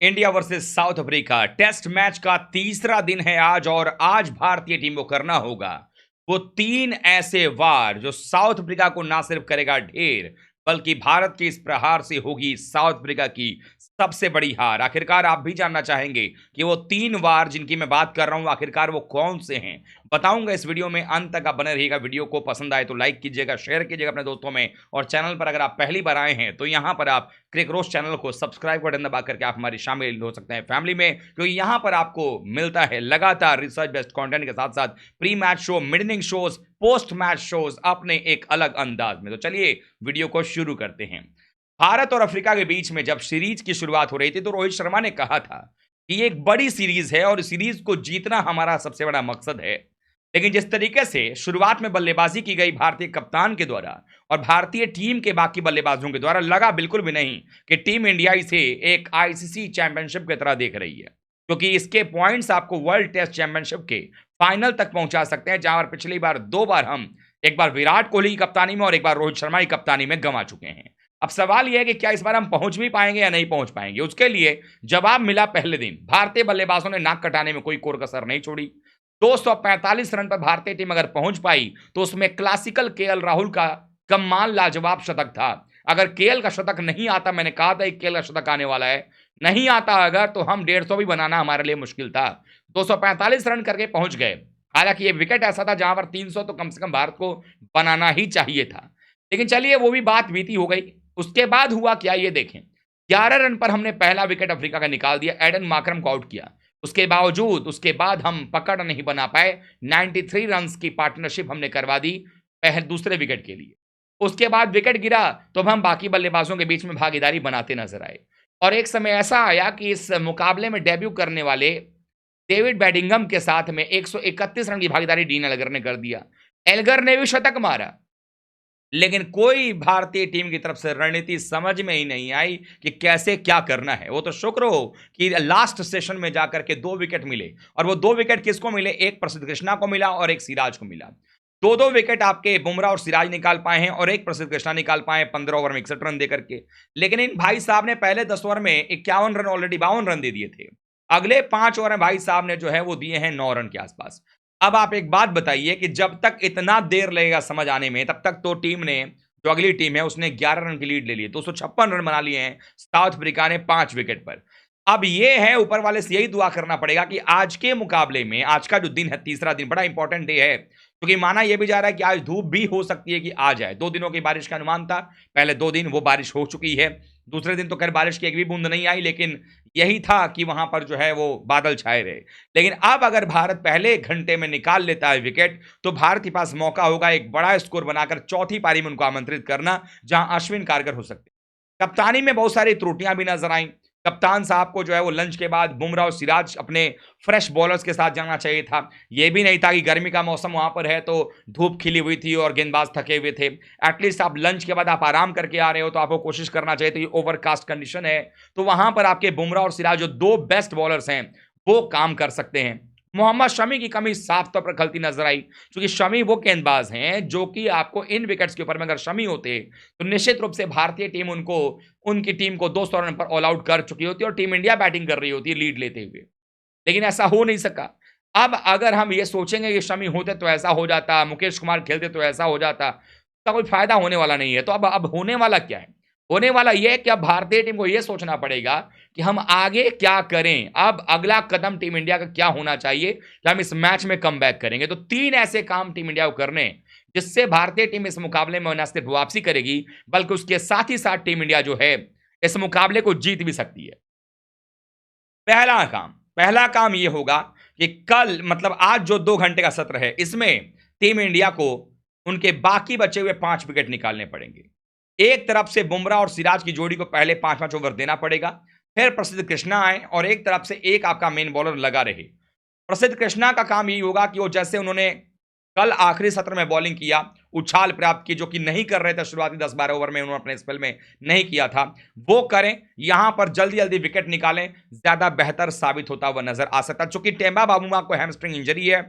India versus South Africa test match का तीसरा दिन है आज और आज भारतीय टीम को करना होगा वो तीन ऐसे वार जो साउथ अफ्रीका को ना सिर्फ करेगा ढेर बल्कि भारत के इस प्रहार से होगी साउथ अफ्रीका की सबसे बड़ी हार। आखिरकार आप भी जानना चाहेंगे कि वो तीन वार जिनकी मैं बात कर रहा हूं आखिरकार वो कौन से हैं, बताऊंगा इस वीडियो में। अंत तक आप बने रहिएगा। वीडियो को पसंद आए तो लाइक कीजिएगा, शेयर कीजिएगा अपने दोस्तों में, और चैनल पर अगर आप पहली बार आए हैं तो यहां पर आप क्रिक रोज चैनल को सब्सक्राइब बटन दबा करके आप हमारी शामिल हो सकते हैं फैमिली में, क्योंकि यहां पर आपको मिलता है लगातार रिसर्च बेस्ड कंटेंट के साथ साथ pre match show, mid inning shows, post match shows अपने एक अलग अंदाज में। तो चलिए वीडियो को शुरू करते हैं। भारत और अफ्रीका के बीच में जब सीरीज की शुरुआत हो रही थी तो रोहित शर्मा ने कहा था कि ये एक बड़ी सीरीज है और इस सीरीज को जीतना हमारा सबसे बड़ा मकसद है। लेकिन जिस तरीके से शुरुआत में बल्लेबाजी की गई भारतीय कप्तान के द्वारा और भारतीय टीम के बाकी बल्लेबाजों के द्वारा, लगा बिल्कुल भी नहीं कि टीम इंडिया इसे एक आईसीसी चैंपियनशिप की तरह देख रही है, क्योंकि इसके पॉइंट्स आपको वर्ल्ड टेस्ट चैंपियनशिप के फाइनल तक पहुंचा सकते हैं, जहां पर पिछली बार दो बार हम, एक बार विराट कोहली की कप्तानी में और एक बार रोहित शर्मा की कप्तानी में गंवा चुके हैं। अब सवाल यह है कि क्या इस बार हम पहुंच भी पाएंगे या नहीं पहुंच पाएंगे। उसके लिए जवाब मिला पहले दिन। भारतीय बल्लेबाजों ने नाक कटाने में कोई कोर कसर नहीं छोड़ी। 245 रन पर भारतीय टीम अगर पहुंच पाई तो उसमें क्लासिकल केएल राहुल का कमाल लाजवाब शतक था। अगर केएल का शतक नहीं आता, मैंने कहा था केएल का शतक आने वाला है, नहीं आता अगर, तो हम 150 भी बनाना हमारे लिए मुश्किल था। 245 रन करके पहुंच गए। हालांकि ये विकेट ऐसा था जहां पर 300 तो कम से कम भारत को बनाना ही चाहिए था, लेकिन चलिए वो भी बात बीती हो गई। उसके बाद हुआ क्या ये देखें। 11 रन पर हमने पहला विकेट अफ्रीका का निकाल दिया, एडन मार्करम को आउट किया। उसके बावजूद उसके बाद हम पकड़ नहीं बना पाए। 93 रन की पार्टनरशिप हमने करवा दी पहले दूसरे विकेट के लिए। उसके बाद विकेट गिरा तो अब हम बाकी बल्लेबाजों के बीच में भागीदारी बनाते नजर आए, और एक समय ऐसा आया कि इस मुकाबले में डेब्यू करने वाले डेविड बेडिंगम के साथ में 131 रन की भागीदारी डीन एल्गर ने कर दिया। एल्गर ने भी शतक मारा, लेकिन कोई भारतीय टीम की तरफ से रणनीति समझ में ही नहीं आई कि कैसे क्या करना है। वो तो शुक्र हो कि लास्ट सेशन में जाकर के 2 विकेट मिले, और वो 2 विकेट किसको मिले, एक प्रसिद्ध कृष्णा को मिला और एक सिराज को मिला। दो दो विकेट आपके बुमराह और सिराज निकाल पाए हैं और एक प्रसिद्ध कृष्णा निकाल पाए 15 ओवर में 61 रन देकर के। लेकिन इन भाई साहब ने पहले 10 ओवर में 51 रन, ऑलरेडी 52 रन दे दिए थे। अगले 5 ओवर में भाई साहब ने जो है वो दिए हैं 9 रन के आसपास। अब आप एक बात बताइए कि जब तक इतना देर लगेगा समझ आने में, तब तक तो टीम ने, जो अगली टीम है, उसने 11 रन की लीड ले ली, 256 रन बना लिए हैं साउथ अफ्रीका ने 5 विकेट पर। अब ये है, ऊपर वाले से यही दुआ करना पड़ेगा कि आज के मुकाबले में, आज का जो दिन है, तीसरा दिन बड़ा इंपॉर्टेंट डे है, क्योंकि माना यह भी जा रहा है कि आज धूप भी हो सकती है कि आ जाए। 2 दिनों की बारिश का अनुमान था, पहले 2 दिन वो बारिश हो चुकी है, दूसरे दिन तो खैर बारिश की एक भी बूंद नहीं आई, लेकिन यही था कि वहां पर जो है वो बादल छाए रहे। लेकिन अब अगर भारत पहले घंटे में निकाल लेता है विकेट, तो भारत के पास मौका होगा एक बड़ा स्कोर बनाकर चौथी पारी में उनको आमंत्रित करना, जहां अश्विन कारगर हो सकते। कप्तानी में बहुत सारी त्रुटियां भी नजर आई। कप्तान साहब को जो है वो लंच के बाद बुमराह और सिराज अपने फ्रेश बॉलर्स के साथ जाना चाहिए था। ये भी नहीं था कि गर्मी का मौसम वहां पर है तो धूप खिली हुई थी और गेंदबाज थके हुए थे। एटलीस्ट आप लंच के बाद आप आराम करके आ रहे हो तो आपको कोशिश करना चाहिए थी। ओवरकास्ट कंडीशन है तो वहां पर आपके बुमराह और सिराज जो 2 बेस्ट बॉलर्स हैं वो काम कर सकते हैं। मोहम्मद शमी की कमी साफ तौर पर खलती नजर आई, क्योंकि शमी वो गेंदबाज हैं जो कि आपको इन विकेट्स के ऊपर में अगर शमी होते तो निश्चित रूप से भारतीय टीम उनको, उनकी टीम को 200 रन पर ऑल आउट कर चुकी होती और टीम इंडिया बैटिंग कर रही होती लीड लेते हुए। लेकिन ऐसा हो नहीं सका। अब अगर हम ये सोचेंगे कि शमी होते तो ऐसा हो जाता, मुकेश कुमार खेलते तो ऐसा हो जाता, तो कोई फायदा होने वाला नहीं है। तो अब होने वाला क्या है? होने वाला यह है कि अब भारतीय टीम को यह सोचना पड़ेगा कि हम आगे क्या करें। अब अगला कदम टीम इंडिया का क्या होना चाहिए कि हम इस मैच में कम बैक करेंगे। तो 3 ऐसे काम टीम इंडिया को करने, जिससे भारतीय टीम इस मुकाबले में न सिर्फ वापसी करेगी बल्कि उसके साथ ही साथ टीम इंडिया जो है इस मुकाबले को जीत भी सकती है। पहला काम यह होगा कि कल, मतलब आज जो 2 घंटे का सत्र है, इसमें टीम इंडिया को उनके बाकी बचे हुए 5 विकेट निकालने पड़ेंगे। एक तरफ से बुमराह और सिराज की जोड़ी को पहले 5-5 ओवर देना पड़ेगा, फिर प्रसिद्ध कृष्णा आए और एक तरफ से एक आपका मेन बॉलर लगा रहे। प्रसिद्ध कृष्णा का काम यही होगा कि वो, जैसे उन्होंने कल आखिरी सत्र में बॉलिंग किया, उछाल प्राप्त की, जो कि नहीं कर रहे थे शुरुआती 10-12 ओवर में, उन्होंने अपने स्पेल में नहीं किया था, वो करें। यहां पर जल्दी जल्दी विकेट निकालें, ज्यादा बेहतर साबित होता हुआ नजर आ सकता है। चूंकि टेम्बा बाबूमा को हैमस्ट्रिंग इंजरी है,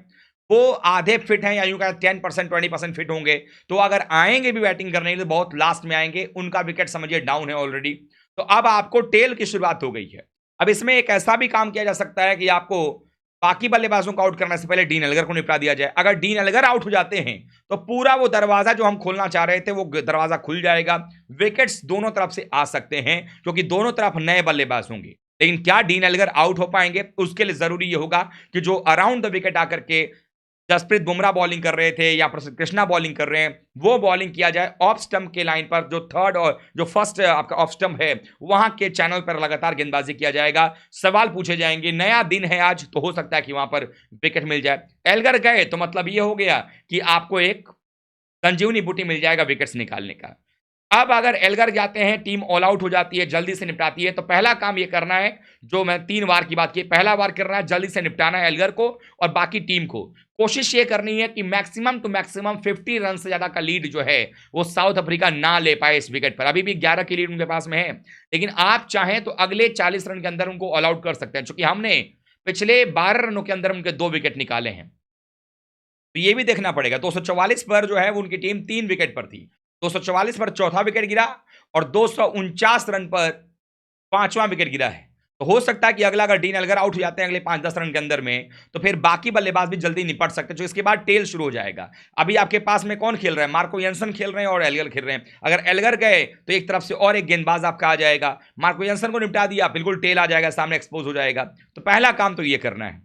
वो आधे फिट हैं, या यूं कहें 10% 20% फिट होंगे, तो अगर आएंगे भी बैटिंग करने के लिए बहुत लास्ट में आएंगे। उनका विकेट समझिए डाउन है ऑलरेडी। तो अब आपको टेल की शुरुआत हो गई है। अब इसमें एक ऐसा भी काम किया जा सकता है कि आपको बाकी बल्लेबाजों को आउट करने से पहले डीन एल्गर को निपटा दिया जाए। अगर डीन एल्गर आउट हो जाते हैं तो पूरा वो दरवाजा जो हम खोलना चाह रहे थे वो दरवाजा खुल जाएगा। विकेट्स दोनों तरफ से आ सकते हैं क्योंकि दोनों तरफ नए बल्लेबाज होंगे। लेकिन क्या डीन एल्गर आउट हो पाएंगे? उसके लिए जरूरी ये होगा कि जो अराउंड द विकेट आकर के जसप्रीत बुमराह बॉलिंग कर रहे थे या प्रसिद्ध कृष्णा बॉलिंग कर रहे हैं, वो बॉलिंग किया जाए ऑफ स्टंप के लाइन पर, जो थर्ड और जो फर्स्ट आपका ऑफ स्टंप है वहां के चैनल पर लगातार गेंदबाजी किया जाएगा। सवाल पूछे जाएंगे, नया दिन है आज, तो हो सकता है कि वहां पर विकेट मिल जाए। एल्गर गए तो मतलब ये हो गया कि आपको एक संजीवनी बूटी मिल जाएगा विकेट्स निकालने का। अब अगर एल्गर जाते हैं, टीम ऑल आउट हो जाती है, जल्दी से निपटाती है, तो पहला काम ये करना है, जो मैं 3 वार की बात की, पहला वार करना है, जल्दी से निपटाना है एल्गर को और बाकी टीम को। कोशिश ये करनी है कि मैक्सिमम टू मैक्सिमम 50 रन से ज्यादा का लीड जो है वो साउथ अफ्रीका ना ले पाए इस विकेट पर। अभी भी 11 की लीड उनके पास में है, लेकिन आप चाहें तो अगले 40 रन के अंदर उनको ऑल आउट कर सकते हैं, क्योंकि हमने पिछले 12 रनों के अंदर उनके 2 विकेट निकाले हैं। तो ये भी देखना पड़ेगा। 244 पर जो है वो उनकी टीम 3 विकेट पर थी, 244 पर चौथा विकेट गिरा और 249 रन पर पांचवां विकेट गिरा है। तो हो सकता है कि अगला अगर डीन एल्गर आउट हो जाते हैं अगले 5-10 रन के अंदर में, तो फिर बाकी बल्लेबाज भी जल्दी निपट सकते हैं, जो इसके बाद टेल शुरू हो जाएगा। अभी आपके पास में कौन खेल रहा है? मार्को यंसन खेल रहे हैं और एल्गर खेल रहे हैं। अगर एल्गर गए तो एक तरफ से और एक गेंदबाज आपका आ जाएगा, मार्को यंसन को निपटा दिया, बिल्कुल टेल आ जाएगा, सामने एक्सपोज हो जाएगा। तो पहला काम तो ये करना है।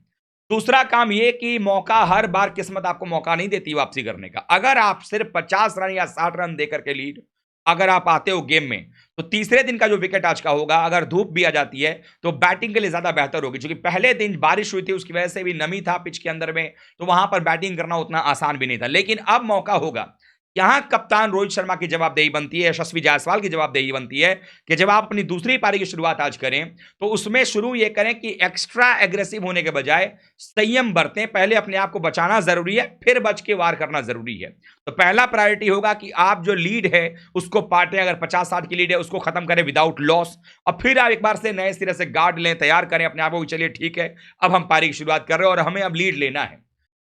दूसरा काम ये कि मौका, हर बार किस्मत आपको मौका नहीं देती वापसी करने का। अगर आप सिर्फ 50 रन या 60 रन देकर के लीड अगर आप आते हो गेम में, तो तीसरे दिन का जो विकेट आज का होगा, अगर धूप भी आ जाती है तो बैटिंग के लिए ज्यादा बेहतर होगी, क्योंकि पहले दिन बारिश हुई थी, उसकी वजह से भी नमी था पिच के अंदर में, तो वहां पर बैटिंग करना उतना आसान भी नहीं था। लेकिन अब मौका होगा। यहां कप्तान रोहित शर्मा की जवाबदेही बनती है, यशस्वी जायसवाल की जवाबदेही बनती है कि जब आप अपनी दूसरी पारी की शुरुआत आज करें तो उसमें शुरू ये करें कि एक्स्ट्रा एग्रेसिव होने के बजाय संयम बरतें। पहले अपने आप को बचाना जरूरी है, फिर बच के वार करना जरूरी है। तो पहला प्रायोरिटी होगा कि आप जो लीड है उसको पाटें, अगर 50-60 की लीड है उसको खत्म करें विदाउट लॉस, और फिर आप एक बार से नए सिरे से गार्ड लें, तैयार करें अपने आप को, चलिए ठीक है अब हम पारी की शुरुआत कर रहे हैं और हमें अब लीड लेना है।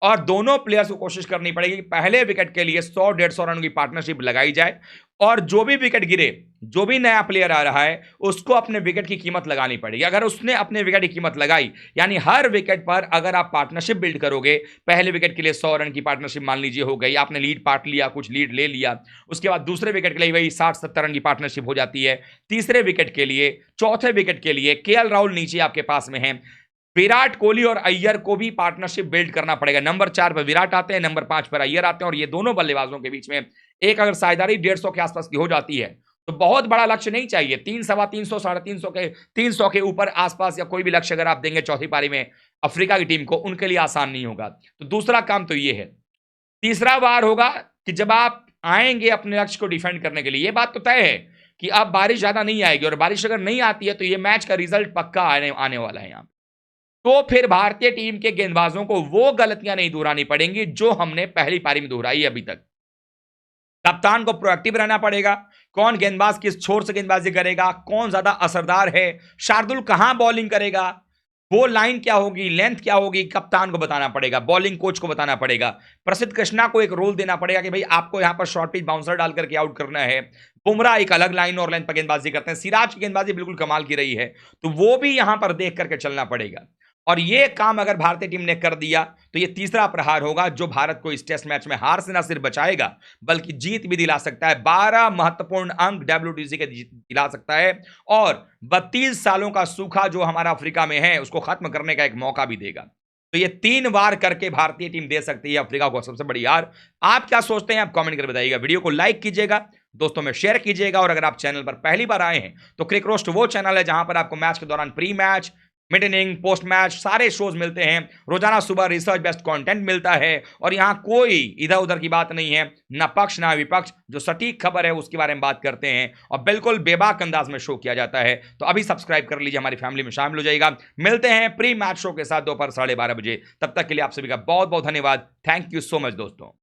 और दोनों प्लेयर्स को कोशिश करनी पड़ेगी कि पहले विकेट के लिए 100-150 रन की पार्टनरशिप लगाई जाए, और जो भी विकेट गिरे, जो भी नया प्लेयर आ रहा है उसको अपने विकेट की कीमत लगानी पड़ेगी। अगर उसने अपने विकेट की कीमत लगाई, यानी हर विकेट पर अगर आप पार्टनरशिप बिल्ड करोगे, पहले विकेट के लिए 100 रन की पार्टनरशिप मान लीजिए हो गई, आपने लीड पार्ट लिया, कुछ लीड ले लिया, उसके बाद दूसरे विकेट के लिए वही 60-70 रन की पार्टनरशिप हो जाती है, तीसरे विकेट के लिए, चौथे विकेट के लिए केएल राहुल नीचे आपके पास में है, विराट कोहली और अय्यर को भी पार्टनरशिप बिल्ड करना पड़ेगा। नंबर 4 पर विराट आते हैं, नंबर 5 पर अय्यर आते हैं, और ये दोनों बल्लेबाजों के बीच में एक अगर साझेदारी 150 के आसपास की हो जाती है तो बहुत बड़ा लक्ष्य नहीं चाहिए। 300, 350, 350 के ऊपर आसपास या कोई भी लक्ष्य अगर आप देंगे चौथी पारी में अफ्रीका की टीम को, उनके लिए आसान नहीं होगा। तो दूसरा काम तो ये है। तीसरा वार होगा कि जब आप आएंगे अपने लक्ष्य को डिफेंड करने के लिए, ये बात तो तय है कि अब बारिश ज्यादा नहीं आएगी, और बारिश अगर नहीं आती है तो ये मैच का रिजल्ट पक्का आने वाला है यहाँ। तो फिर भारतीय टीम के गेंदबाजों को वो गलतियां नहीं दोहरानी पड़ेंगी जो हमने पहली पारी में दोहराई अभी तक। कप्तान को प्रोएक्टिव रहना पड़ेगा, कौन गेंदबाज किस छोर से गेंदबाजी करेगा, कौन ज्यादा असरदार है, शार्दुल कहां बॉलिंग करेगा, वो लाइन क्या होगी, लेंथ क्या होगी, कप्तान को बताना पड़ेगा, बॉलिंग कोच को बताना पड़ेगा। प्रसिद्ध कृष्णा को एक रोल देना पड़ेगा कि भाई आपको यहां पर शॉर्ट पिच बाउंसर डाल करके आउट करना है। बुमराह एक अलग लाइन और लेंथ पर गेंदबाजी करते हैं, सिराज की गेंदबाजी बिल्कुल कमाल की रही है, तो वो भी यहां पर देख करके चलना पड़ेगा। और ये काम अगर भारतीय टीम ने कर दिया तो ये तीसरा प्रहार होगा जो भारत को इस टेस्ट मैच में हार से न सिर्फ बचाएगा बल्कि जीत भी दिला सकता है। 12 महत्वपूर्ण अंक डब्ल्यूटीसी के दिला सकता है, और 32 सालों का सूखा जो हमारा अफ्रीका में है उसको खत्म करने का एक मौका भी देगा। तो ये 3 वार करके भारतीय टीम दे सकती है अफ्रीका को सबसे बड़ी हार। आप क्या सोचते हैं? आप कमेंट कर बताइएगा, वीडियो को लाइक कीजिएगा, दोस्तों में शेयर कीजिएगा, और अगर आप चैनल पर पहली बार आए हैं तो क्रिक रोस्ट वो चैनल है जहां पर आपको मैच के दौरान pre match, mid inning, post match सारे शोज मिलते हैं। रोजाना सुबह रिसर्च बेस्ड कंटेंट मिलता है, और यहां कोई इधर उधर की बात नहीं है, ना पक्ष ना विपक्ष, जो सटीक खबर है उसके बारे में बात करते हैं और बिल्कुल बेबाक अंदाज में शो किया जाता है। तो अभी सब्सक्राइब कर लीजिए, हमारी फैमिली में शामिल हो जाएगा। मिलते हैं प्री मैच शो के साथ दोपहर 12:30 बजे। तब तक के लिए आप सभी का बहुत बहुत धन्यवाद। थैंक यू सो मच दोस्तों।